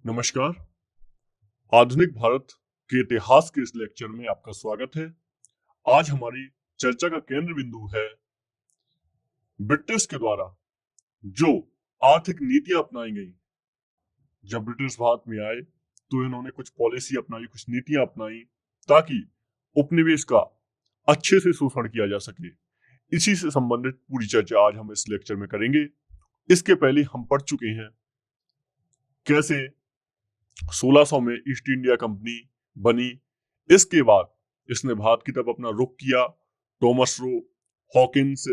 नमस्कार। आधुनिक भारत के इतिहास के इस लेक्चर में आपका स्वागत है। आज हमारी चर्चा का केंद्र बिंदु है ब्रिटिश के द्वारा जो आर्थिक नीतियां अपनाई गई। जब ब्रिटिश भारत में आए तो इन्होंने कुछ पॉलिसी अपनाई, कुछ नीतियां अपनाई ताकि उपनिवेश का अच्छे से शोषण किया जा सके। इसी से संबंधित पूरी चर्चा आज हम इस लेक्चर में करेंगे। इसके पहले हम पढ़ चुके हैं कैसे 1600 में ईस्ट इंडिया कंपनी बनी। इसके बाद इसने भारत की तरफ अपना रुख किया। थॉमस रो, हॉकिंस,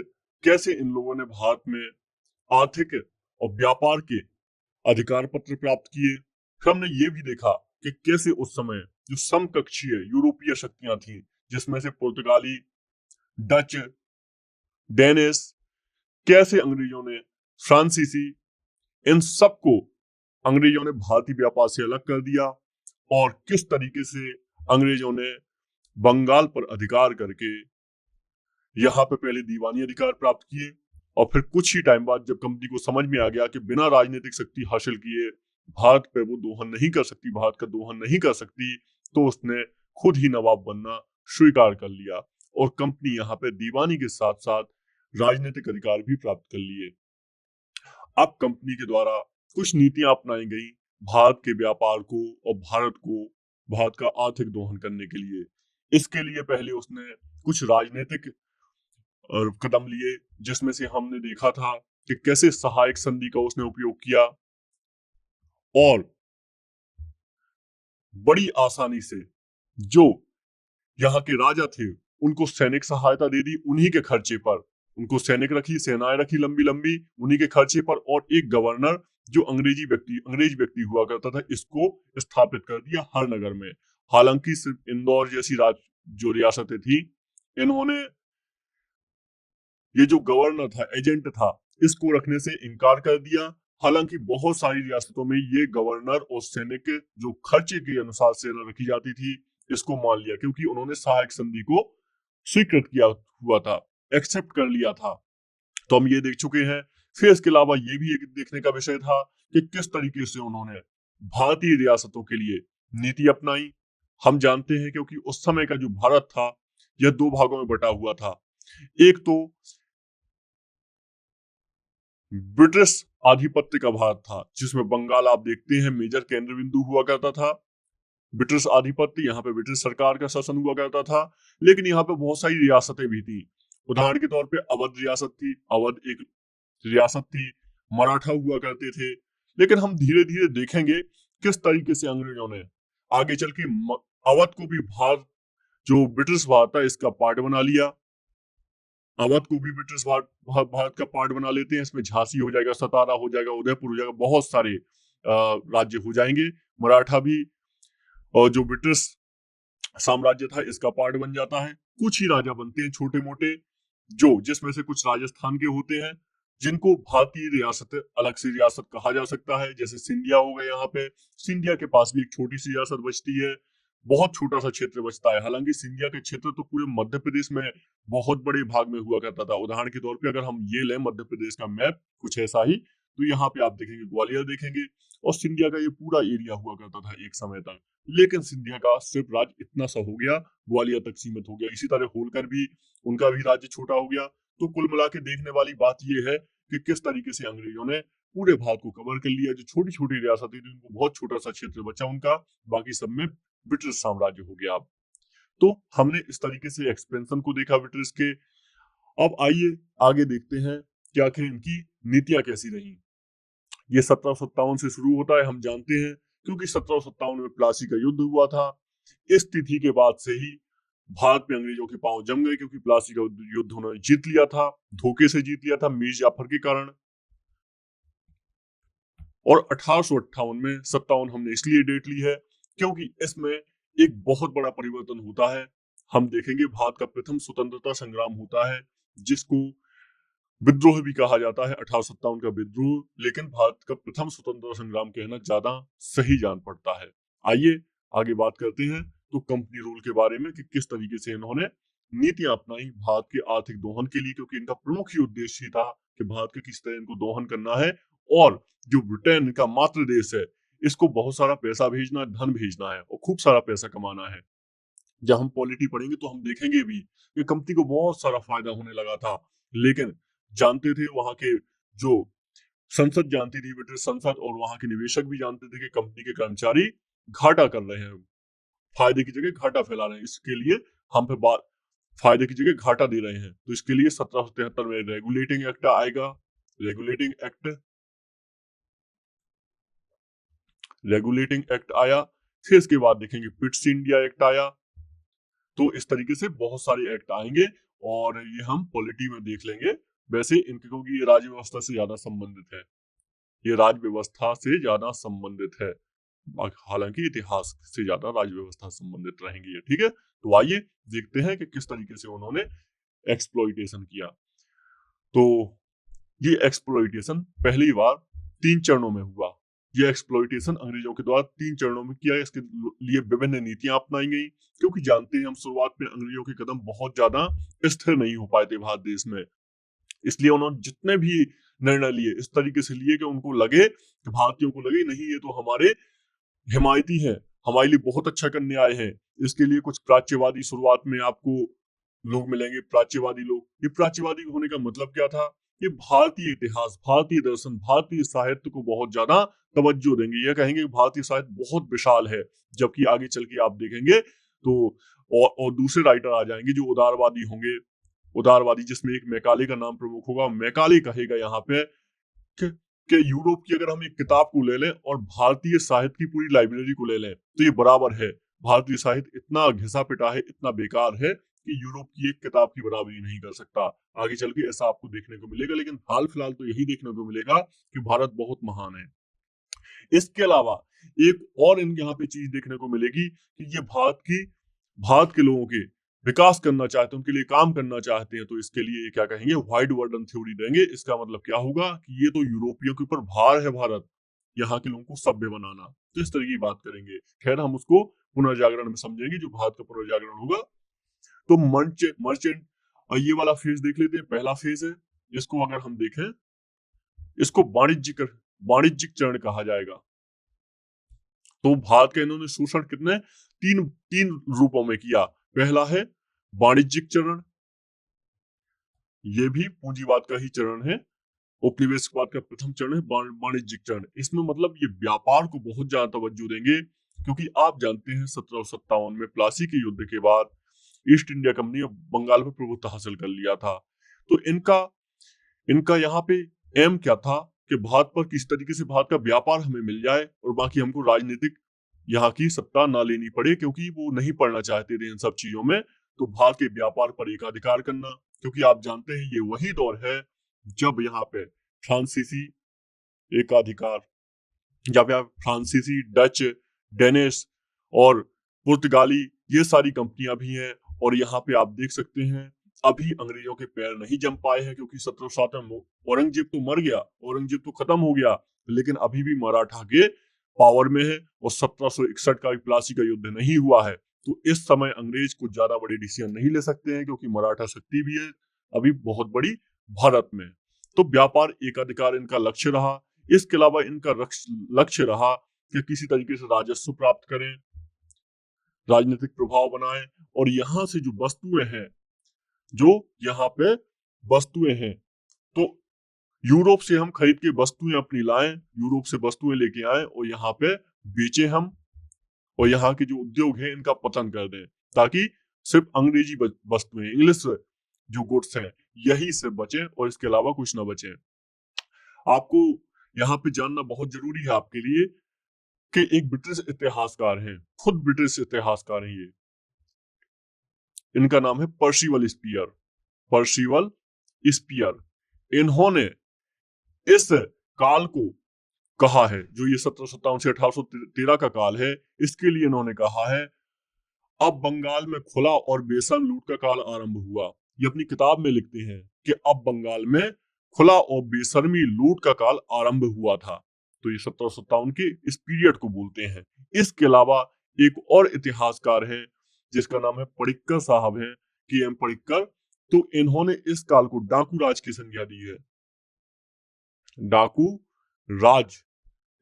कैसे इन लोगों ने भारत में आर्थिक और व्यापार के अधिकार पत्र प्राप्त किए। फिर हमने ये भी देखा कि कैसे उस समय जो समकक्षीय यूरोपीय शक्तियां थी, जिसमें से पुर्तगाली, डच, डेनिश, कैसे अंग्रेजों ने, फ्रांसीसी, इन सबको अंग्रेजों ने भारतीय व्यापार से अलग कर दिया और किस तरीके से अंग्रेजों ने बंगाल पर अधिकार करके यहाँ पे पहले दीवानी अधिकार प्राप्त किए और फिर कुछ ही टाइम बाद जब कंपनी को समझ में आ गया कि बिना राजनीतिक शक्ति हासिल किए भारत पे वो दोहन नहीं कर सकती, भारत का दोहन नहीं कर सकती, तो उसने खुद ही नवाब बनना स्वीकार कर लिया और कंपनी यहाँ पे दीवानी के साथ साथ राजनीतिक अधिकार भी प्राप्त कर लिए। अब कंपनी के द्वारा कुछ नीतियां अपनाई गई भारत के व्यापार को और भारत का आर्थिक दोहन करने के लिए। इसके लिए पहले उसने कुछ राजनीतिक कदम लिए, जिसमें से हमने देखा था कि कैसे सहायक संधि का उसने उपयोग किया और बड़ी आसानी से जो यहाँ के राजा थे उनको सैनिक सहायता दे दी उन्हीं के खर्चे पर। उनको सैनिक रखी, सेनाएं रखी लंबी लंबी उन्हीं के खर्चे पर, और एक गवर्नर जो अंग्रेज व्यक्ति हुआ करता था, इसको स्थापित कर दिया हर नगर में। हालांकि सिर्फ इंदौर जैसी जो रियासतें थी, इन्होंने ये जो गवर्नर था, एजेंट था, इसको रखने से इनकार कर दिया। हालांकि बहुत सारी रियासतों में ये गवर्नर और सैनिक जो खर्चे के अनुसार सेना रखी जाती थी, इसको मान लिया क्योंकि उन्होंने सहायक संधि को स्वीकृत किया हुआ था, एक्सेप्ट कर लिया था। तो हम ये देख चुके हैं। फिर इसके अलावा ये भी एक देखने का विषय था कि किस तरीके से उन्होंने भारतीय रियासतों के लिए नीति अपनाई। हम जानते हैं क्योंकि उस समय का जो भारत था यह दो भागों में बटा हुआ था। एक तो ब्रिटिश आधिपत्य का भारत था, जिसमें बंगाल आप देखते हैं मेजर केंद्र बिंदु हुआ करता था। ब्रिटिश आधिपत्य, यहाँ पे ब्रिटिश सरकार का शासन हुआ करता था, लेकिन यहाँ पे बहुत सारी रियासतें भी थी। उदाहरण के तौर पे अवध रियासत थी, अवध एक रियासत थी, मराठा हुआ करते थे। लेकिन हम धीरे धीरे देखेंगे किस तरीके से अंग्रेजों ने आगे चल के अवध को भी भारत, जो ब्रिटिश भारत था, इसका पार्ट बना लिया। अवध को भी ब्रिटिश भारत का पार्ट बना लेते हैं। इसमें झांसी हो जाएगा, सतारा हो जाएगा, उदयपुर हो जाएगा, बहुत सारे राज्य हो जाएंगे। मराठा भी और जो ब्रिटिश साम्राज्य था इसका पार्ट बन जाता है। कुछ ही राजा बनते हैं छोटे मोटे, जो जिसमें से कुछ राजस्थान के होते हैं, जिनको भारतीय रियासत, अलग से रियासत कहा जा सकता है। जैसे सिंधिया हो गए, यहाँ पे सिंधिया के पास भी एक छोटी सी रियासत बचती है, बहुत छोटा सा क्षेत्र बचता है। हालांकि सिंधिया के क्षेत्र तो पूरे मध्य प्रदेश में बहुत बड़े भाग में हुआ करता था। उदाहरण के तौर पे अगर हम ये लें मध्य प्रदेश का मैप कुछ ऐसा ही, तो यहाँ पे आप देखेंगे ग्वालियर देखेंगे, और सिंधिया का ये पूरा एरिया हुआ करता था एक समय तक। लेकिन सिंधिया का सिर्फ राज इतना सा हो गया, ग्वालियर तक सीमित हो गया। इसी तरह होलकर भी, उनका भी राज्य छोटा हो गया। तो कुल मिला के देखने वाली बात यह है कि किस तरीके से अंग्रेजों ने पूरे भारत को कवर कर लिया। जो छोटी छोटी रियासतें थी उनको बहुत छोटा सा क्षेत्र बचा उनका, बाकी सब में ब्रिटिश साम्राज्य हो गया। अब तो हमने इस तरीके से एक्सपेंशन को देखा ब्रिटिश के। अब आइए आगे देखते हैं कि आखिर इनकी नीतियां कैसी रही। ये 1757 से शुरू होता है, हम जानते हैं, क्योंकि 1757 में प्लासी का युद्ध हुआ था। इस तिथि के बाद से ही भारत में अंग्रेजों के पांव जम गए, क्योंकि प्लासी का युद्ध उन्होंने जीत लिया था, धोखे से जीत लिया था मीर जाफर के कारण। और 1858 में 57 हमने इसलिए डेट ली है क्योंकि इसमें एक बहुत बड़ा परिवर्तन होता है। हम देखेंगे भारत का प्रथम स्वतंत्रता संग्राम होता है, जिसको विद्रोह भी कहा जाता है, 1857 का विद्रोह, लेकिन भारत का प्रथम स्वतंत्रता संग्राम कहना ज्यादा सही जान पड़ता है। आइए आगे बात करते हैं तो कंपनी रूल के बारे में कि किस तरीके से इन्होंने नीतियां अपनाई भारत के आर्थिक दोहन के लिए, क्योंकि इनका प्रमुख ही उद्देश्य था कि भारत के किस तरह इनको दोहन करना है। और जो ब्रिटेन का मात्र देश है, इसको बहुत सारा पैसा भेजना, धन भेजना है और खूब सारा पैसा कमाना है। जब हम पॉलिटी पढ़ेंगे तो हम देखेंगे भी कि कंपनी को बहुत सारा फायदा होने लगा था, लेकिन जानते थे वहां के जो संसद जानती थी, ब्रिटिश संसद, और वहां के निवेशक भी जानते थे कि कंपनी के कर्मचारी घाटा कर रहे हैं, फायदे की जगह घाटा फैला रहे हैं, इसके लिए हम पे बात फायदे की जगह घाटा दे रहे हैं। तो इसके लिए 1773 में रेगुलेटिंग एक्ट आएगा। रेगुलेटिंग एक्ट आया। फिर इसके बाद देखेंगे पिट्स इंडिया एक्ट आया। तो इस तरीके से बहुत सारे एक्ट आएंगे और ये हम पॉलिटी में देख लेंगे। वैसे इनके, क्योंकि ये राज्य व्यवस्था से ज्यादा संबंधित है, ये राज्य व्यवस्था से ज्यादा संबंधित है, हालांकि इतिहास से ज्यादा राज्य व्यवस्था संबंधित रहेंगी ये। ठीक है, तो आइए देखते हैं कि किस तरीके से उन्होंने एक्सप्लॉइटेशन किया। तो ये एक्सप्लॉइटेशन पहली बार 3 चरणों में हुआ। ये एक्सप्लॉइटेशन अंग्रेजों के द्वारा 3 चरणों में किया। इसके लिए विभिन्न नीतियां अपनाई गई, क्योंकि जानते हैं हम शुरुआत में अंग्रेजों के कदम बहुत ज्यादा स्थिर नहीं हो पाए थे भारत देश में, इसलिए उन्होंने जितने भी निर्णय लिए इस तरीके से लिए कि उनको लगे, कि भारतीयों को लगे नहीं ये तो हमारे हिमायती हैं, हमारे लिए बहुत अच्छा करने आए हैं। इसके लिए कुछ प्राच्यवादी शुरुआत में आपको लोग मिलेंगे, प्राच्यवादी लोग। ये प्राच्यवादी होने का मतलब क्या था? ये भारतीय इतिहास, भारतीय दर्शन, भारतीय साहित्य को बहुत ज्यादा तवज्जो देंगे। ये कहेंगे कि भारतीय साहित्य बहुत विशाल है, जबकि आगे चल के आप देखेंगे तो और दूसरे राइटर आ जाएंगे जो उदारवादी होंगे। उदारवादी जिसमें एक मैकाले का नाम प्रमुख होगा। मैकाले कहेगा यहाँ पे कि, कि यूरोप की अगर हम एक किताब को ले लें और भारतीय साहित्य की पूरी लाइब्रेरी को ले लें तो ये बराबर है। भारतीय साहित्य इतना घिसा पिटा है, इतना बेकार है कि यूरोप की एक किताब की बराबरी नहीं कर सकता। आगे चल के ऐसा आपको देखने को मिलेगा, लेकिन हाल फिलहाल तो यही देखने को मिलेगा कि भारत बहुत महान है। इसके अलावा एक और इन यहाँ पे चीज देखने को मिलेगी कि ये भारत के लोगों के विकास करना चाहते हैं, उनके लिए काम करना चाहते हैं। तो इसके लिए क्या कहेंगे? वाइड वर्ल्डन थ्योरी देंगे। इसका मतलब क्या होगा कि ये तो यूरोपियों के ऊपर भार है भारत, यहाँ के लोगों को सभ्य बनाना। तो इस तरह की बात करेंगे। खैर हम उसको पुनर्जागरण में समझेंगे, जो भारत का पुनर्जागरण होगा। तो मर्चेंट, ये वाला फेज देख लेते हैं। पहला फेज है, इसको अगर हम देखें, इसको वाणिज्यिक चरण कहा जाएगा। तो भारत का इन्होंने शोषण कितने तीन रूपों में किया। पहला है वाणिज्यिक चरण, ये भी पूंजीवाद का ही चरण है। उपनिवेशवाद का प्रथम चरण है वाणिज्यिक चरण। इसमें मतलब ये व्यापार को बहुत ज्यादा तवज्जो देंगे, क्योंकि आप जानते हैं 1757 में प्लासी के युद्ध के बाद ईस्ट इंडिया कंपनी ने बंगाल पर प्रभुत्व हासिल कर लिया था। तो इनका यहाँ पे एम क्या था कि भारत पर किस तरीके से भारत का व्यापार हमें मिल जाए और बाकी हमको राजनीतिक यहाँ की सत्ता ना लेनी पड़े, क्योंकि वो नहीं पढ़ना चाहते थे इन सब चीजों में। तो भारत के व्यापार पर एकाधिकार करना, क्योंकि आप जानते हैं ये वही दौर है जब यहाँ पे फ्रांसीसी एकाधिकार, जब यहाँ फ्रांसीसी, डच, डेनिश और पुर्तगाली ये सारी कंपनियां भी हैं। और यहाँ पे आप देख सकते हैं अभी अंग्रेजों के पैर नहीं जम पाए हैं, क्योंकि 1707 में औरंगजेब तो मर गया, औरंगजेब तो खत्म हो गया, लेकिन अभी भी मराठा के पावर में है और 1761 का प्लासी का युद्ध नहीं हुआ है। तो इस समय अंग्रेज कुछ ज्यादा बड़े डिसीजन नहीं ले सकते हैं, क्योंकि मराठा शक्ति भी है अभी बहुत बड़ी भारत में। तो व्यापार एकाधिकार इनका लक्ष्य रहा। इसके अलावा इनका लक्ष्य रहा कि किसी तरीके से राजस्व प्राप्त करें, राजनीतिक प्रभाव बनाएं, और यहाँ से जो वस्तुएं हैं, जो यहाँ पे वस्तुएं हैं, तो यूरोप से हम खरीद के वस्तुएं अपनी लाएं, यूरोप से वस्तुएं लेके आए और यहाँ पे बेचे हम, और यहाँ के जो उद्योग है इनका पतन कर दें, ताकि सिर्फ अंग्रेजी वस्तुएं, इंग्लिश जो गुड्स हैं यही से बचे और इसके अलावा कुछ ना बचे। आपको यहाँ पे जानना बहुत जरूरी है आपके लिए कि एक ब्रिटिश इतिहासकार हैं, खुद ब्रिटिश इतिहासकार हैं ये, इनका नाम है पर्सिवल स्पीयर। पर्सिवल स्पीयर, इन्होंने इस काल को कहा है, जो ये 1757 से 1813 का काल है, इसके लिए इन्होंने कहा है अब बंगाल में खुला और बेशर्म लूट का काल आरंभ हुआ। ये अपनी किताब में लिखते हैं कि अब बंगाल में खुला और बेशर्मी लूट का काल आरंभ हुआ था। तो ये 1757 के इस पीरियड को बोलते हैं। इसके अलावा एक और इतिहासकार है जिसका नाम है पडिक्कर साहब है, के.एम. पडिक्कर। तो इन्होंने इस काल को डाकू राज की संज्ञा दी है। डाकू राज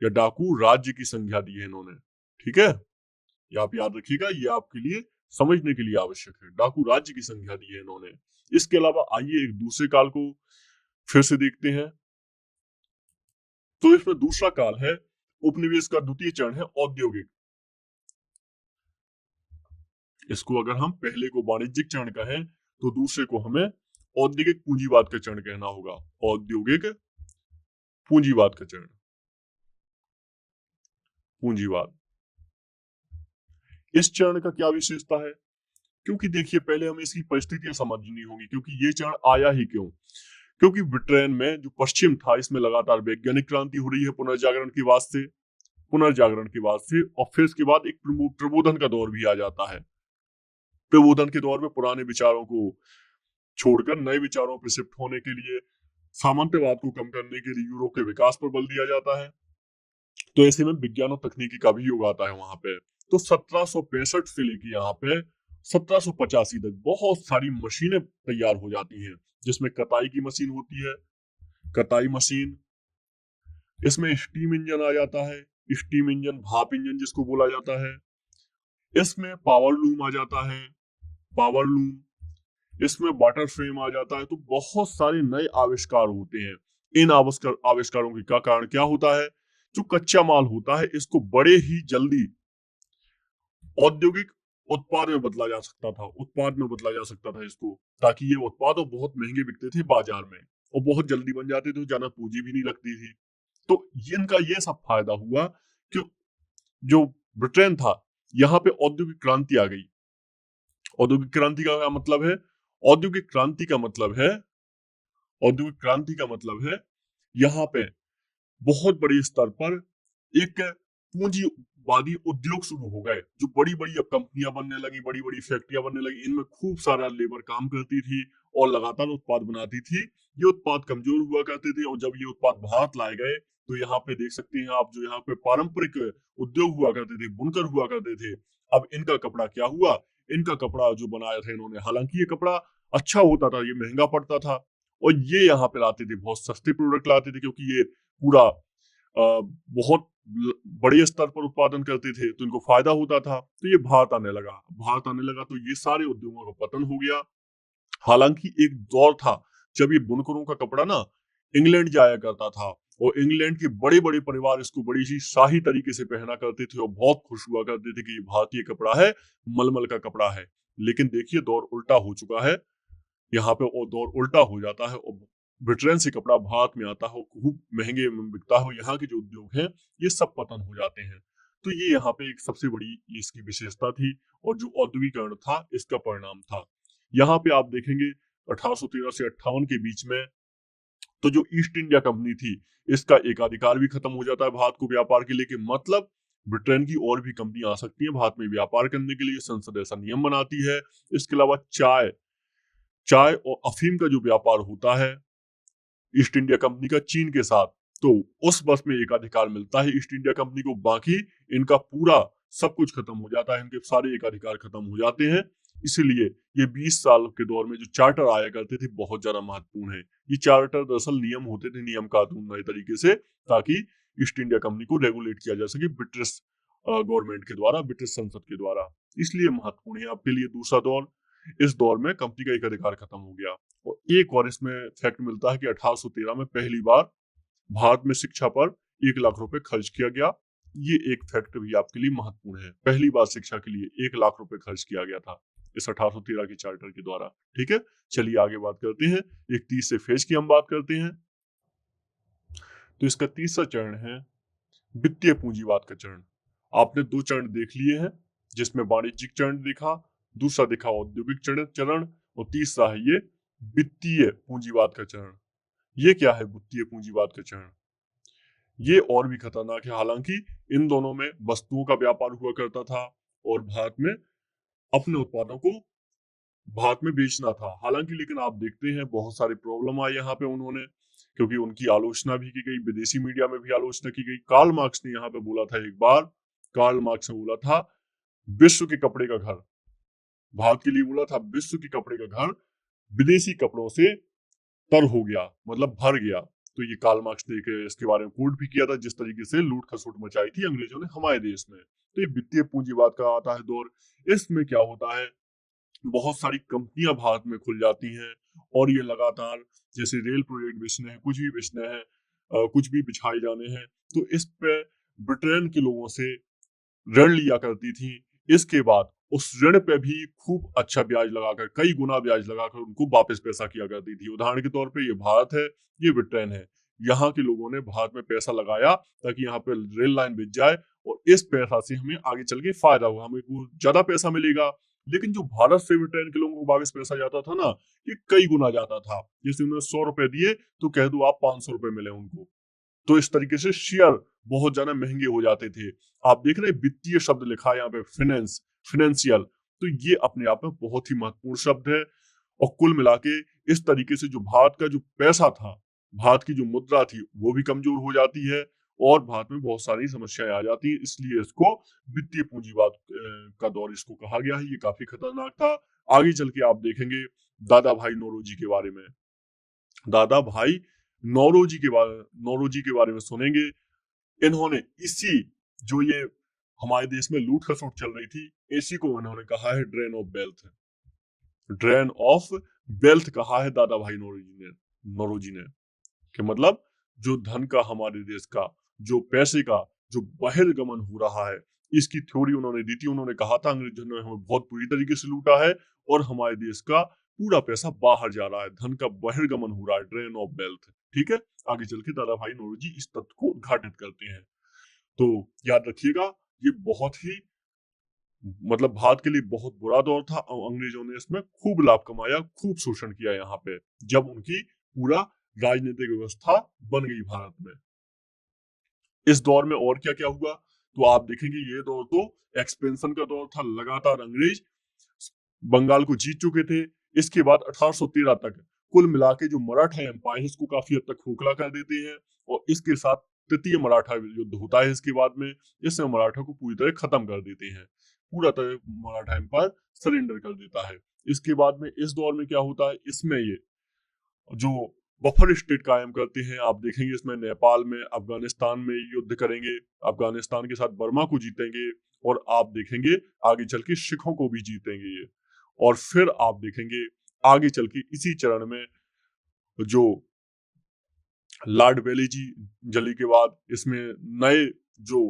या डाकू राज्य की संज्ञा दी है इन्होंने। ठीक है, ये आप याद रखिएगा, ये आपके लिए समझने के लिए आवश्यक है। डाकू राज्य की संज्ञा दी है इन्होंने। इसके अलावा आइए एक दूसरे काल को फिर से देखते हैं। तो इसमें दूसरा काल है उपनिवेश का द्वितीय चरण है औद्योगिक। इसको अगर हम पहले को वाणिज्यिक चरण कहें तो दूसरे को हमें औद्योगिक पूंजीवाद का चरण कहना होगा। औद्योगिक पूंजीवाद का चरण, पूंजीवाद। इस चरण का क्या विशेषता है? क्योंकि देखिए पहले हमें इसकी परिस्थितियां समझनी होंगी, क्योंकि ये चरण आया ही क्यों। क्योंकि ब्रिटेन में जो पश्चिम था इसमें लगातार वैज्ञानिक क्रांति हो रही है पुनर्जागरण के वास्ते, पुनर्जागरण के वास्ते, और फिर इसके बाद एक प्रबोधन का दौर भी आ जाता है। प्रबोधन के दौर में पुराने विचारों को छोड़कर नए विचारों पर शिफ्ट होने के लिए, सामंतवाद को कम करने के लिए यूरोप के विकास पर बल दिया जाता है। तो ऐसे में विज्ञान और तकनीकी का भी योग आता है वहां पे। तो 1765 से लेके यहाँ पे 1785 तक बहुत सारी मशीनें तैयार हो जाती हैं, जिसमें कताई की मशीन होती है, कताई मशीन। इसमें स्टीम इंजन आ जाता है, स्टीम इंजन, भाप इंजन जिसको बोला जाता है। इसमें पावर लूम आ जाता है, पावर लूम। इसमें वाटर फ्रेम आ जाता है। तो बहुत सारे नए आविष्कार होते हैं। इन आविष्कारों के का कारण क्या होता है? जो कच्चा माल होता है इसको बड़े ही जल्दी औद्योगिक उत्पाद में बदला जा सकता था, उत्पाद में बदला जा सकता था इसको, ताकि ये उत्पाद बहुत महंगे बिकते थे बाजार में और बहुत जल्दी बन जाते थे, ज्यादा पूंजी भी नहीं लगती थी। तो इनका ये सब फायदा हुआ कि जो ब्रिटेन था यहाँ पे औद्योगिक क्रांति आ गई। औद्योगिक क्रांति का क्या मतलब है? औद्योगिक क्रांति का मतलब है, औद्योगिक क्रांति का मतलब है यहाँ पे बहुत बड़े स्तर पर एक पूंजीवादी उद्योग शुरू हो गए। जो बड़ी बड़ी अब कंपनियां बनने लगी, बड़ी बड़ी फैक्ट्रियां बनने लगी, इनमें खूब सारा लेबर काम करती थी और लगातार उत्पाद बनाती थी। ये उत्पाद कमजोर हुआ करते थे और जब ये उत्पाद भारत लाए गए तो यहाँ पे देख सकते हैं आप, जो यहाँ पे पारंपरिक उद्योग हुआ करते थे, बुनकर हुआ करते थे, अब इनका कपड़ा क्या हुआ? इनका कपड़ा जो बनाया था इन्होंने, हालांकि ये कपड़ा अच्छा होता था, ये महंगा पड़ता था, और ये यहाँ पे लाते थे, बहुत सस्ते प्रोडक्ट लाते थे, क्योंकि ये पूरा बहुत बड़े स्तर पर उत्पादन करते थे तो इनको फायदा होता था। तो ये भारत आने लगा, भारत आने लगा तो ये सारे उद्योगों का पतन हो गया। हालांकि एक दौर था जब ये बुनकरों का कपड़ा ना इंग्लैंड जाया करता था और इंग्लैंड के बड़े बड़े परिवार इसको बड़ी ही शाही तरीके से पहना करते थे और बहुत खुश हुआ करते थे कि ये भारतीय कपड़ा है, मलमल का कपड़ा है। लेकिन देखिए दौर उल्टा हो चुका है, यहाँ पे और दौर उल्टा हो जाता है और ब्रिटेन से कपड़ा भारत में आता है, खूब महंगे में बिकता है, यहाँ के जो उद्योग हैं ये सब पतन हो जाते हैं। तो ये यहाँ पे एक सबसे बड़ी इसकी विशेषता थी और जो औद्योगिकरण था इसका परिणाम था। यहाँ पे आप देखेंगे 1813 से 58 के बीच में तो जो ईस्ट इंडिया कंपनी थी इसका एकाधिकार भी खत्म हो जाता है भारत को व्यापार के लिए, मतलब ब्रिटेन की और भी कंपनी आ सकती है भारत में व्यापार करने के लिए, संसद ऐसा नियम बनाती है। इसके अलावा चाय, चाय और अफीम का जो व्यापार होता है ईस्ट इंडिया कंपनी का चीन के साथ, तो उस बस में एकाधिकार मिलता है ईस्ट इंडिया कंपनी को। बाकी इनका पूरा सब कुछ खत्म हो जाता है, इनके सारे एकाधिकार खत्म हो जाते हैं। इसीलिए ये 20 साल के दौर में जो चार्टर आया करते थे बहुत ज्यादा महत्वपूर्ण है। ये चार्टर दरअसल नियम होते थे, नियम कानून नए तरीके से, ताकि ईस्ट इंडिया कंपनी को रेगुलेट किया जा सके ब्रिटिश गवर्नमेंट के द्वारा, ब्रिटिश संसद के द्वारा। इसलिए महत्वपूर्ण है आपके लिए दूसरा दौर। इस दौर में कंपनी का एक अधिकार खत्म हो गया। और एक और इसमें फैक्ट मिलता है कि 1813 में पहली बार भारत में शिक्षा पर 1 लाख रुपए खर्च किया गया। ये एक फैक्ट भी आपके लिए महत्वपूर्ण है, पहली बार शिक्षा के लिए 1 लाख रुपए खर्च किया गया था इस 1813 के चार्टर के द्वारा। ठीक है, चलिए आगे बात करते हैं। एक तीसरे फेज की हम बात करते हैं। तो इसका तीसरा चरण है वित्तीय पूंजीवाद का चरण। आपने 2 चरण देख लिए हैं, जिसमें वाणिज्यिक चरण देखा, दूसरा देखा औद्योगिक चरण, और तीसरा है ये वित्तीय पूंजीवाद का चरण। ये क्या है वित्तीय पूंजीवाद का चरण? ये और भी खतरनाक है। हालांकि इन दोनों में वस्तुओं का व्यापार हुआ करता था और भारत में अपने उत्पादों को भारत में बेचना था। हालांकि लेकिन आप देखते हैं बहुत सारे प्रॉब्लम आए यहाँ पे उन्होंने, क्योंकि उनकी आलोचना भी की गई, विदेशी मीडिया में भी आलोचना की गई। कार्ल मार्क्स ने यहाँ पे बोला था एक बार, कार्ल मार्क्स ने बोला था विश्व के कपड़े का घर, भारत के लिए बोला था विश्व के कपड़े का घर विदेशी कपड़ों से तर हो गया, मतलब भर गया। तो ये कार्ल मार्क्स ने इसके बारे में कोट भी किया था, जिस तरीके से लूट खसोट मचाई थी अंग्रेजों ने हमारे देश में। तो ये वित्तीय पूंजीवाद का आता है दौर। इसमें क्या होता है, बहुत सारी कंपनियां भारत में खुल जाती हैं और ये लगातार, जैसे रेल प्रोजेक्ट बेचने हैं, कुछ भी बेचने हैं, कुछ भी बिछाए जाने हैं, तो इस पे ब्रिटेन के लोगों से ऋण लिया करती थी। इसके बाद उस ऋण पे भी खूब अच्छा ब्याज लगाकर, कई गुना ब्याज लगाकर उनको वापस पैसा किया करती थी। उदाहरण के तौर पे ये भारत है, ये ब्रिटेन है। यहाँ के लोगों ने भारत में पैसा लगाया ताकि यहाँ पे रेल लाइन बिछ जाए और इस पैसा से हमें आगे चल के फायदा हुआ, हमें ज्यादा पैसा मिलेगा। लेकिन जो भारत से ब्रिटेन के लोगों को वापस पैसा जाता था ना, ये कई गुना जाता था। जैसे उन्होंने 100 रुपए दिए तो कह दो आप 500 रुपए मिले उनको। तो इस तरीके से शेयर बहुत ज्यादा महंगे हो जाते थे। आप देख रहे हैं वित्तीय शब्द लिखा है यहाँ पे, फाइनेंस, फाइनेंशियल, तो ये अपने आप में बहुत ही महत्वपूर्ण शब्द है। और कुल मिला के इस तरीके से जो भारत का जो पैसा था, भारत की जो मुद्रा थी, वो भी कमजोर हो जाती है और भारत में बहुत सारी समस्याएं आ जाती हैं। इसलिए इसको वित्तीय पूंजीवाद का दौर इसको कहा गया है। ये काफी खतरनाक था। आगे चल के आप देखेंगे दादा भाई नौरोजी के बारे में। दादा भाई नौरोजी के बारे में सुनेंगे। इन्होंने इसी, जो ये हमारे देश में लूट खसोट चल रही थी, इसी को इन्होंने कहा है drain of wealth. Drain of wealth कहा है दादा भाई नौरोजी ने कि मतलब जो धन का, हमारे देश का जो पैसे का जो बहिर्गमन हो रहा है, इसकी थ्योरी उन्होंने दी थी। उन्होंने कहा था अंग्रेजों ने हमें बहुत बुरी तरीके से लूटा है और हमारे देश का पूरा पैसा बाहर जा रहा है, धन का बहिर्गमन हो रहा है, ड्रेन ऑफ वेल्थ। ठीक है, आगे चल के दादा भाई नौरोजी इस तथ्य को उद्घाटित करते हैं। तो याद रखिएगा, ये बहुत ही, मतलब भारत के लिए बहुत बुरा दौर था और अंग्रेजों ने इसमें खूब लाभ कमाया, खूब शोषण किया यहाँ पे, जब उनकी पूरा राजनीतिक व्यवस्था बन गई भारत में। इस दौर में और क्या क्या हुआ, तो आप देखेंगे ये दौर तो एक्सपेंशन का दौर था। लगातार अंग्रेज बंगाल को जीत चुके थे। इसके बाद 1813 तक कुल मिला के जो मराठा एम्पायर है, इसको काफी हद तक खोखला कर देते हैं और इसके साथ तृतीय मराठा युद्ध होता है इसके बाद में। इसमें मराठा को पूरी तरह खत्म कर देते हैं, पूरा तरह मराठा एम्पायर सरेंडर कर देता है। इसके बाद में इस दौर में क्या होता है, इसमें ये जो बफर स्टेट कायम करते हैं, आप देखेंगे इसमें नेपाल में, अफगानिस्तान में युद्ध करेंगे, अफगानिस्तान के साथ बर्मा को जीतेंगे और आप देखेंगे आगे चल के सिखों को भी जीतेंगे ये। और फिर आप देखेंगे आगे चल के इसी चरण में जो लॉर्ड वेलेजी जली के बाद इसमें नए जो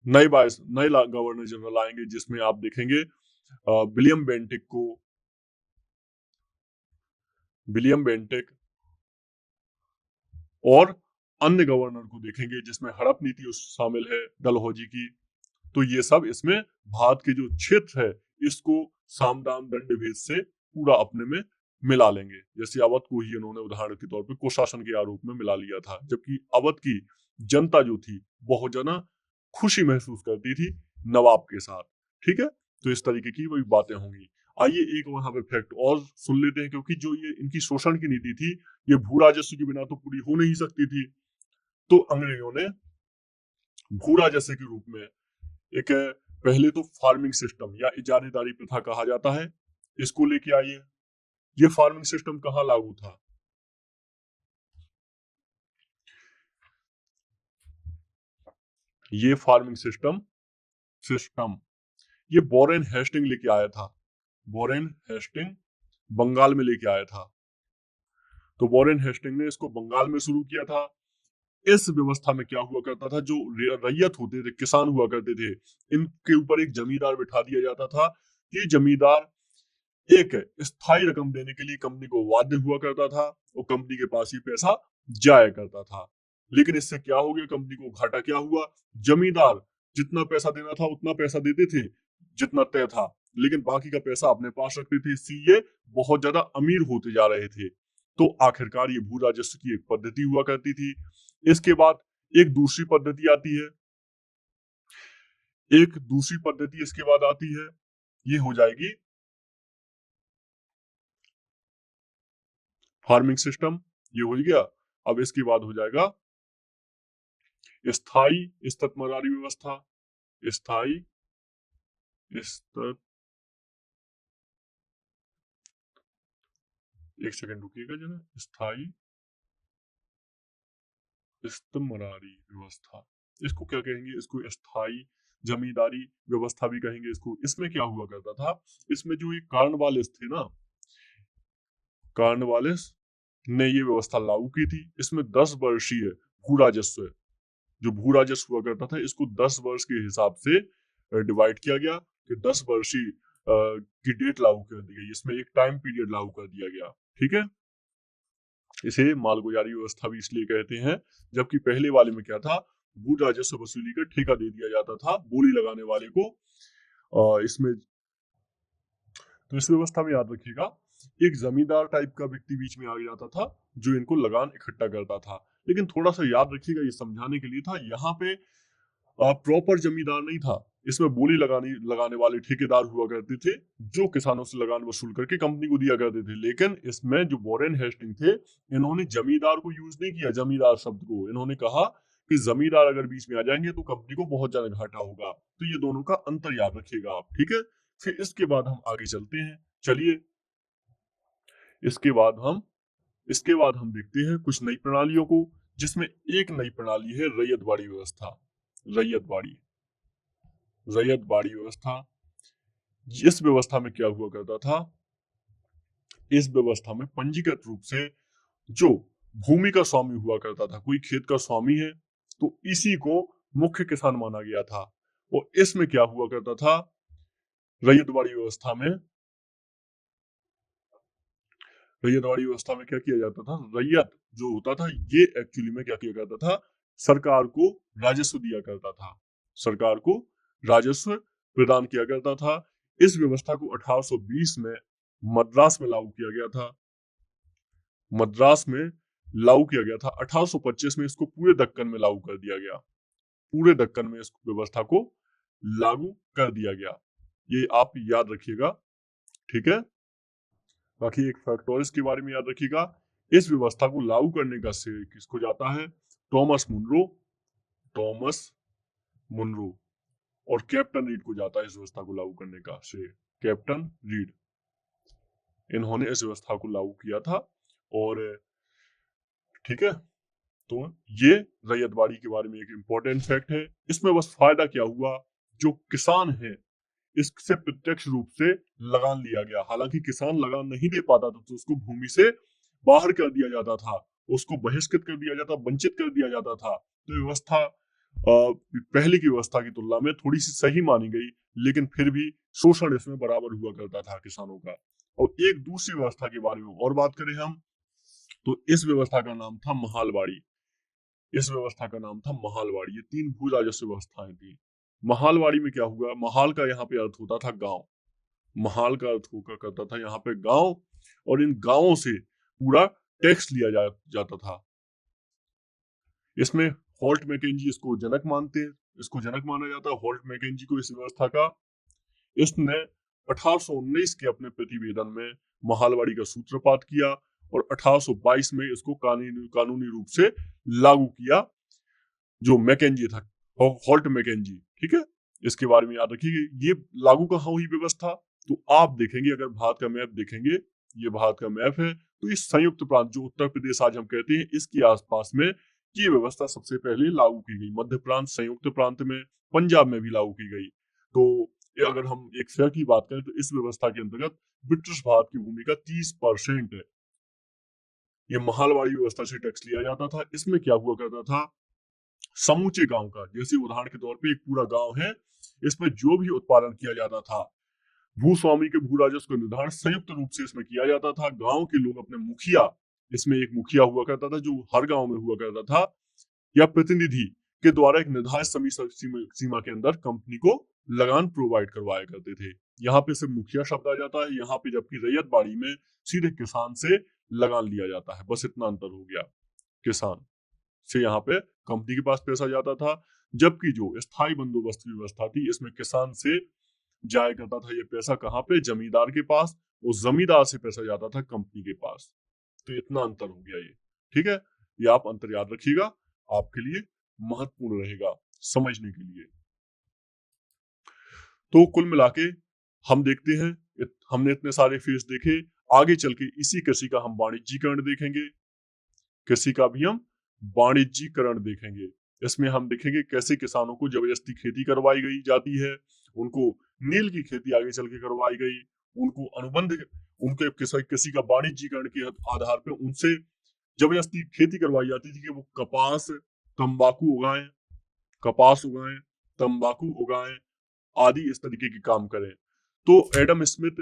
नए गवर्नर जनरल आएंगे, जिसमें आप देखेंगे विलियम बेंटिक और अन्य गवर्नर को देखेंगे, जिसमें हड़प नीति उस शामिल है डलहौजी की। तो ये सब इसमें भारत के जो क्षेत्र है, इसको सामदान दंड भेद से पूरा अपने में मिला लेंगे। जैसे अवध को ही इन्होंने उदाहरण के तौर पे कुशासन के आरोप में मिला लिया था, जबकि अवध की जनता जो थी बहुत ज्यादा खुशी महसूस करती थी नवाब के साथ। ठीक है, तो इस तरीके की वही बातें होंगी। आइए एक वहां पे फैक्ट और सुन लेते हैं, क्योंकि जो ये इनकी शोषण की नीति थी, ये भू राजस्व के बिना तो पूरी हो नहीं सकती थी। तो अंग्रेजों ने भू राजस्व के रूप में एक, पहले तो फार्मिंग सिस्टम या इजारेदारी प्रथा कहा जाता है, इसको लेके आइए। ये फार्मिंग सिस्टम कहाँ लागू था, ये फार्मिंग सिस्टम ये वॉरेन हेस्टिंग लेके आया था। वॉरेन हेस्टिंग बंगाल में लेके आया था। तो वॉरेन हेस्टिंग ने इसको बंगाल में शुरू किया था। इस व्यवस्था में क्या हुआ करता था, जो रैयत होते थे, किसान हुआ करते थे, इनके ऊपर एक जमींदार बिठा दिया जाता था। ये जमींदार एक स्थायी रकम देने के लिए कंपनी को बाध्य हुआ करता था और कंपनी के पास ही पैसा जाया करता था। लेकिन इससे क्या हो गया, कंपनी को घाटा क्या हुआ, जमींदार जितना पैसा देना था उतना पैसा देते थे जितना तय था, लेकिन बाकी का पैसा अपने पास रखते थे। इससे ये बहुत ज्यादा अमीर होते जा रहे थे। तो आखिरकार ये भू राजस्व की एक पद्धति हुआ करती थी। इसके बाद एक दूसरी पद्धति आती है, एक दूसरी पद्धति इसके बाद आती है, ये हो जाएगी फार्मिंग सिस्टम, ये हो गया। अब इसके बाद हो जाएगा स्थायी इस्ततमदारी व्यवस्था। स्थायी इस्तत, एक सेकंड रुकिएगा जरा, स्थायी इस्तमरारी व्यवस्था, इसको क्या कहेंगे, इसको स्थायी जमींदारी व्यवस्था भी कहेंगे इसको। इसमें क्या हुआ करता था, इसमें जो ये कार्नवालिस थे ना, कार्नवालिस ने ये व्यवस्था लागू की थी। इसमें 10 वर्षीय भू राजस्व, जो भू राजस्व हुआ करता था, इसको 10 वर्ष के हिसाब से डिवाइड किया गया कि 10 वर्षीय की डेट लागू कर दी गई। इसमें एक टाइम पीरियड लागू कर दिया गया, ठीक है। इसे मालगुजारी व्यवस्था भी इसलिए कहते हैं, जबकि पहले वाले में क्या था, भू राजस्व वसूली का ठेका दे दिया जाता था बोली लगाने वाले को। इसमें तो इस व्यवस्था में याद रखिएगा, एक जमींदार टाइप का व्यक्ति बीच में आ जाता था जो इनको लगान इकट्ठा करता था। लेकिन थोड़ा सा याद रखिएगा, ये समझाने के लिए था, यहाँ पे प्रॉपर जमींदार नहीं था, इसमें बोली लगाने वाले ठेकेदार हुआ करते थे जो किसानों से लगान वसूल करके कंपनी को दिया करते थे। लेकिन इसमें जो वॉरेन हेस्टिंग थे, इन्होंने जमींदार को यूज नहीं किया, जमींदार शब्द को। इन्होंने कहा कि जमींदार अगर बीच में आ जाएंगे तो कंपनी को बहुत ज्यादा घाटा होगा। तो ये दोनों का अंतर याद रखिएगा आप, ठीक है। फिर इसके बाद हम आगे चलते हैं, चलिए। इसके बाद हम देखते हैं कुछ नई प्रणालियों को, जिसमें एक नई प्रणाली है रैयतवाड़ी व्यवस्था। रैयतवाड़ी व्यवस्था, इस व्यवस्था में क्या हुआ करता था, इस व्यवस्था में पंजीकृत रूप से जो भूमि का स्वामी हुआ करता था, कोई खेत का स्वामी है तो इसी को मुख्य किसान माना गया था। और इसमें क्या हुआ करता था, रैयतवाड़ी व्यवस्था में क्या किया जाता था, रैयत जो होता था ये एक्चुअली में क्या किया करता था, सरकार को राजस्व दिया करता था, सरकार को राजस्व प्रदान किया करता था। इस व्यवस्था को 1820 में मद्रास में लागू किया गया था, 1825 में इसको पूरे दक्कन में लागू कर दिया गया, पूरे दक्कन में इस व्यवस्था को लागू कर दिया गया। ये आप याद रखिएगा, ठीक है। बाकी एक फैक्टोरिस के बारे में याद रखिएगा, इस व्यवस्था को लागू करने का श्रेय किसको जाता है, टॉमस मुनरो और कैप्टन रीड को जाता है इस व्यवस्था को लागू करने का श्रेय, कैप्टन रीड। इन्होंने इस व्यवस्था को लागू किया था। और ठीक है, तो ये रैयतवाड़ी के बारे में एक इंपॉर्टेंट फैक्ट है। इसमें बस फायदा क्या हुआ, जो किसान है इससे प्रत्यक्ष रूप से लगान लिया गया। हालांकि किसान लगान नहीं दे पाता था तो उसको भूमि से बाहर कर दिया जाता था, उसको बहिष्कृत कर दिया जाता, वंचित कर दिया जाता था। तो व्यवस्था पहले की व्यवस्था की तुलना में थोड़ी सी सही मानी गई, लेकिन फिर भी शोषण इसमें बराबर हुआ करता था किसानों का। और एक दूसरी व्यवस्था के बारे में और बात करें हम, तो इस व्यवस्था का नाम था महालवाड़ी। ये 3 भू राजस्व व्यवस्थाएं थी। महालवाड़ी में क्या हुआ, महाल का यहाँ पे अर्थ होता था गांव, महाल का अर्थ होकर करता था यहाँ पे गांव, और इन गांवों से पूरा टैक्स लिया जाता था। इसमें हॉल्ट मैकेंजी इसको जनक माना जाता है, हॉल्ट मैकेंजी को इस व्यवस्था का। इसने 1819 के अपने प्रतिवेदन में महालवाड़ी का सूत्रपात किया और 1822 में इसको कानूनी रूप से लागू किया, जो मैकेंजी था, हॉल्ट मैकेंजी, ठीक है। इसके बारे में याद रखिए, ये लागू कहाँ हुई व्यवस्था, तो आप देखेंगे, अगर भारत का मैप देखेंगे, ये भारत का मैप है, तो इस संयुक्त प्रांत जो उत्तर प्रदेश आज हम कहते हैं, इसके आसपास में ये व्यवस्था सबसे पहले लागू की गई। मध्य प्रांत, संयुक्त प्रांत में, पंजाब में भी लागू की गई। तो अगर हम एक फेयर की बात करें तो इस व्यवस्था के अंतर्गत ब्रिटिश भारत की भूमि का 30% ये महालवाड़ी व्यवस्था से टैक्स लिया जाता था। इसमें क्या हुआ करता था, समूचे गांव का, जैसे उदाहरण के तौर पे एक पूरा गांव है, इसमें जो भी उत्पादन किया जाता था, भूस्वामी के भू राजस्व का निर्धारण संयुक्त रूप से इसमें किया जाता था। गांव के लोग अपने मुखिया, इसमें एक मुखिया हुआ करता था जो हर गांव में हुआ करता था, या प्रतिनिधि के द्वारा एक निर्धारित सीमा के अंदर कंपनी को लगान प्रोवाइड करवाया करते थे। यहाँ पे सिर्फ मुखिया शब्द आ जाता है यहाँ पे, जबकि रैयतवाड़ी में सीधे किसान से लगान लिया जाता है। बस इतना अंतर हो गया, किसान से यहाँ पे कंपनी के पास पैसा जाता था, जबकि जो स्थायी बंदोबस्त की व्यवस्था थी, इसमें किसान से जाया करता था ये पैसा कहाँ पे, जमींदार के पास, और जमींदार से पैसा जाता था कंपनी के पास। तो इतना अंतर हो गया ये, ठीक है। ये आप अंतर याद रखिएगा, आपके लिए महत्वपूर्ण रहेगा समझने के लिए। तो कुल मिलाके हम देखते हैं, हमने इतने सारे फेज देखे, आगे चल के इसी कृषि का हम वाणिज्यीकरण देखेंगे, कृषि का भी हम वाणिज्यीकरण देखेंगे। इसमें हम देखेंगे कैसे किसानों को जबरदस्ती खेती करवाई गई जाती है, उनको नील की खेती आगे चल के करवाई गई, उनको अनुबंध उनके किसी का वाणिज्यीकरण के आधार पर उनसे जबरदस्ती खेती करवाई जाती थी कि वो तंबाकू उगाएं कपास उगाएं, तंबाकू उगाएं आदि इस तरीके के काम करें। तो एडम स्मिथ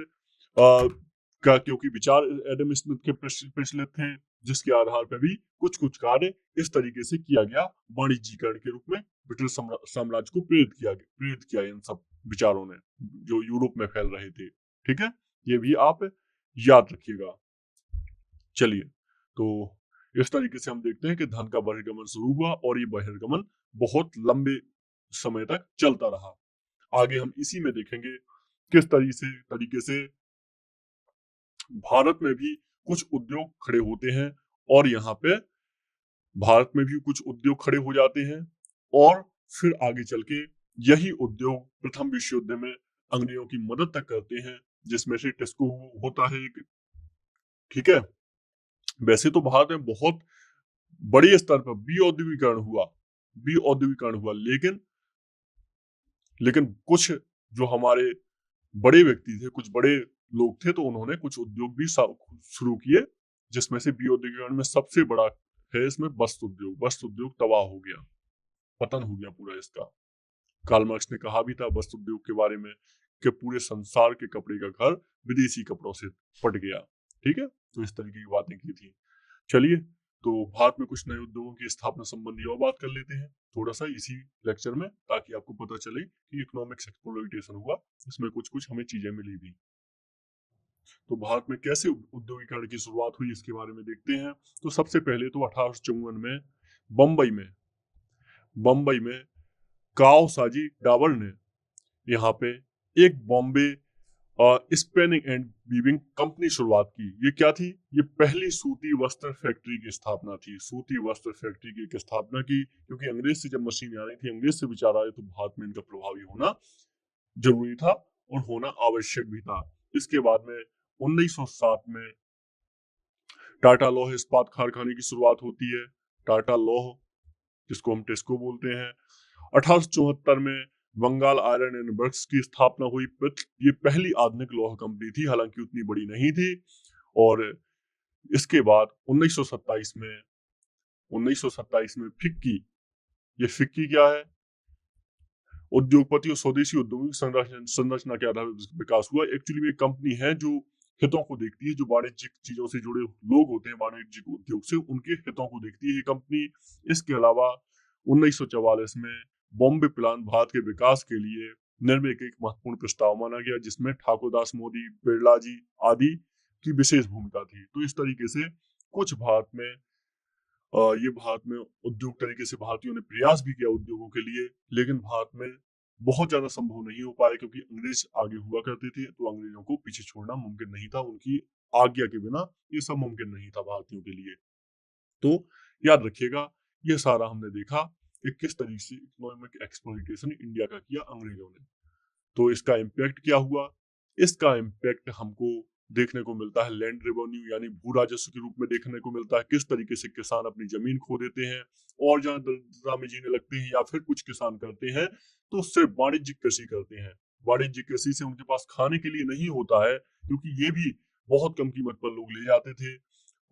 का क्योंकि विचार एडम स्मिथ के प्रचलित थे, जिसके आधार पर भी कुछ कुछ कार्य इस तरीके से किया गया, वाणिज्यीकरण के रूप में ब्रिटिश साम्राज्य को प्रेरित किया इन सब विचारों ने जो यूरोप में फैल रहे थे। ठीक है, ये भी आप याद रखिएगा। चलिए, तो इस तरीके से हम देखते हैं कि धन का बहिर्गमन शुरू हुआ और ये बहिर्गमन बहुत लंबे समय तक चलता रहा। आगे हम इसी में देखेंगे किस तरीके से भारत में भी कुछ उद्योग खड़े होते हैं और यहाँ पे भारत में भी कुछ उद्योग खड़े हो जाते हैं और फिर आगे चल के यही उद्योग प्रथम विश्व युद्ध में अंग्रेजों की मदद तक करते हैं, जिसमें से टेस्को होता है एक। ठीक है, वैसे तो भारत में बहुत बड़े स्तर पर औद्योगिकरण हुआ, लेकिन कुछ जो हमारे बड़े व्यक्ति थे, कुछ बड़े लोग थे, तो उन्होंने कुछ उद्योग भी शुरू किए, जिसमें से औद्योगिकरण में सबसे बड़ा है इसमें वस्त्र उद्योग तबाह हो गया, पतन हो गया पूरा इसका। कार्ल मार्क्स ने कहा भी था वस्त्र उद्योग के बारे में कि पूरे संसार के कपड़े का घर विदेशी कपड़ों से पट गया। ठीक है, तो इस तरीके की बातें की थी। चलिए, तो भारत में कुछ नए उद्योगों की स्थापना संबंधी और बात कर लेते हैं थोड़ा सा इसी लेक्चर में, ताकि आपको पता चले कि इकोनॉमिक्स एक्सप्लोइटेशन हुआ, इसमें कुछ कुछ हमें चीजें मिली भी। तो भारत में कैसे औद्योगिकरण की शुरुआत हुई इसके बारे में देखते हैं। तो सबसे पहले तो 1854 में बम्बई में काओसाजी डाबर ने यहाँ पे एक Bombay spinning and weaving company शुरुआत की। ये क्या थी? ये पहली सूती वस्त्र फैक्ट्री की स्थापना थी। सूती वस्त्र फैक्ट्री की स्थापना की क्योंकि अंग्रेज से जब मशीन आ रही थी, अंग्रेज से विचार आए, तो भारत में इनका प्रभावी होना जरूरी था और होना आवश्यक भी था। इसके बाद में 1907 में टाटा लौह इस्पात कारखाने की शुरुआत होती है। टाटा लौह, जिसको हम टेस्को बोलते हैं। 1874 में बंगाल आयरन एंड वर्क्स की स्थापना हुई। ये पहली आधुनिक लौह कंपनी थी, हालांकि उतनी बड़ी नहीं थी। और इसके बाद 1927 में फिक्की, ये फिक्की क्या है? उद्योगपति और स्वदेशी औद्योगिक संरचना के आधार पर विकास हुआ। एक्चुअली में एक कंपनी है जो हितों को देखती है, जो वाणिज्यिक चीजों से जुड़े लोग होते हैं वाणिज्यिक उद्योग से, उनके हितों को देखती है ये कंपनी। इसके अलावा 1944 में बॉम्बे प्लान भारत के विकास के लिए निर्णय का एक महत्वपूर्ण प्रस्ताव माना गया, जिसमें ठाकुरदास मोदी, बिरला जी आदि की विशेष भूमिका थी। तो इस तरीके से कुछ भारत में उद्योग तरीके से भारतीयों ने प्रयास भी किया उद्योगों के लिए, लेकिन भारत में बहुत ज्यादा संभव नहीं हो पाया क्योंकि अंग्रेज आगे हुआ करते थे, तो अंग्रेजों को पीछे छोड़ना मुमकिन नहीं था। उनकी आज्ञा के बिना ये सब मुमकिन नहीं था भारतीयों के लिए। तो याद रखिएगा, ये सारा हमने देखा कि किस तरीके से इकोनॉमिक एक्सप्लॉइटेशन इंडिया का किया अंग्रेजों ने। तो इसका इम्पैक्ट क्या हुआ? इसका इम्पैक्ट हमको देखने को मिलता है लैंड रेवेन्यू यानी भू राजस्व के रूप में देखने को मिलता है। किस तरीके से किसान अपनी जमीन खो देते हैं और जहाँ दरिद्रता में जीने लगते हैं, या फिर कुछ किसान करते हैं तो सिर्फ वाणिज्यिक कृषि करते हैं। वाणिज्यिक कृषि से उनके पास खाने के लिए नहीं होता है, क्योंकि ये भी बहुत कम कीमत पर लोग ले जाते थे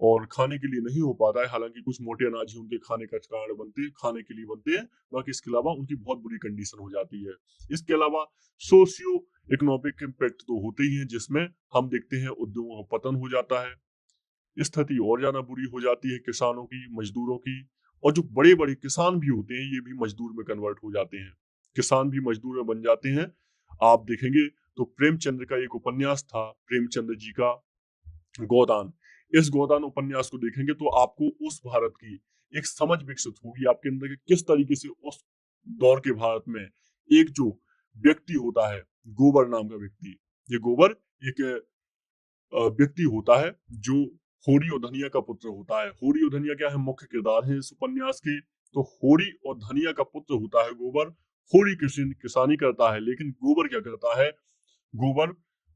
और खाने के लिए नहीं हो पाता है। हालांकि कुछ मोटे अनाज ही उनके खाने का कारण खाने के लिए बनते हैं, बाकी इसके अलावा उनकी बहुत बुरी कंडीशन हो जाती है। इसके अलावा सोशियो इकोनॉमिक इम्पैक्ट तो होते ही हैं, जिसमें हम देखते हैं उद्योगों का पतन हो जाता है, स्थिति और ज्यादा बुरी हो जाती है किसानों की, मजदूरों की। और जो बड़े बड़े किसान भी होते हैं ये भी मजदूर में कन्वर्ट हो जाते हैं, किसान भी मजदूर में बन जाते हैं। आप देखेंगे तो प्रेमचंद्र का एक उपन्यास था, प्रेमचंद्र जी का गोदान। इस गोदान उपन्यास को देखेंगे तो आपको उस भारत की एक समझ विकसित होगी आपके अंदर कि किस तरीके से उस दौर के भारत में एक जो व्यक्ति होता है, गोबर नाम का व्यक्ति, ये गोबर एक व्यक्ति होता है जो होरी और धनिया का पुत्र होता है। होरी और धनिया क्या है? मुख्य किरदार है इस उपन्यास के। तो होरी और धनिया का पुत्र होता है गोबर। होरी किसानी करता है, लेकिन गोबर क्या करता है? गोबर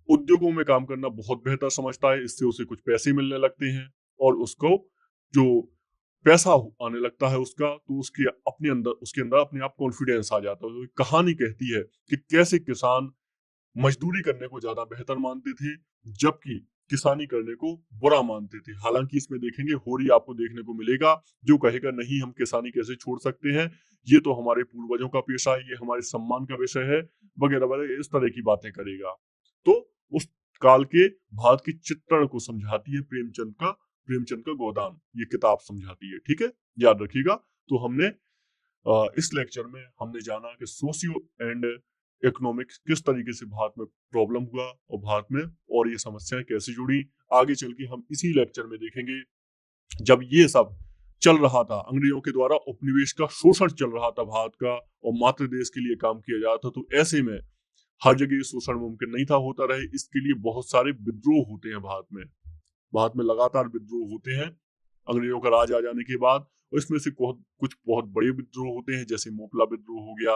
उद्योगों में काम करना बहुत बेहतर समझता है, इससे उसे कुछ पैसे मिलने लगते हैं और उसको जो पैसा आने लगता है उसका, तो उसके अंदर अपने आप कॉन्फिडेंस आ जाता है। तो कहानी कहती है कि कैसे किसान मजदूरी करने को ज्यादा बेहतर मानते थे, जबकि किसानी करने को बुरा मानते थे। हालांकि इसमें देखेंगे होरी आपको देखने को मिलेगा जो कहेगा नहीं हम किसानी कैसे छोड़ सकते हैं, ये तो हमारे पूर्वजों का पेशा है, ये हमारे सम्मान का विषय है, वगैरह वगैरह, इस तरह की बातें करेगा। तो उस काल के भारत के चित्रण को समझाती है प्रेमचंद का गोदान, ये किताब समझाती है। ठीक है, याद रखिएगा। तो हमने इस लेक्चर में हमने जाना कि सोशियो एंड इकोनॉमिक्स किस तरीके से भारत में प्रॉब्लम हुआ और भारत में और ये समस्याएं कैसे जुड़ी। आगे चल के हम इसी लेक्चर में देखेंगे जब ये सब चल रहा था, अंग्रेजों के द्वारा उपनिवेश का शोषण चल रहा था भारत का और मातृ देश के लिए काम किया जा रहा था, तो ऐसे में हर जगह ये शोषण मुमकिन नहीं था होता रहे, इसके लिए बहुत सारे विद्रोह होते हैं भारत में लगातार विद्रोह होते हैं अंग्रेजों का राज आ जाने के बाद। और इसमें से कुछ बहुत बड़े विद्रोह होते हैं, जैसे मोपला विद्रोह हो गया,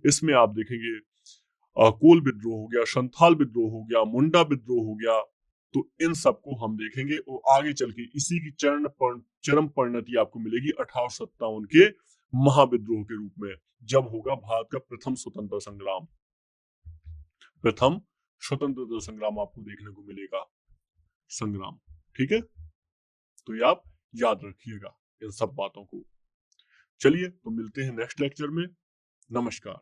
इसमें आप देखेंगे कोल विद्रोह हो गया, संथाल विद्रोह हो गया, मुंडा विद्रोह हो गया। तो इन सबको हम देखेंगे और आगे चल के इसी की चरम परिणति आपको मिलेगी 1857 के महाविद्रोह के रूप में, जब होगा भारत का प्रथम स्वतंत्रता संग्राम आपको देखने को मिलेगा संग्राम। ठीक है, तो ये आप याद रखिएगा इन सब बातों को। चलिए तो मिलते हैं नेक्स्ट लेक्चर में। नमस्कार।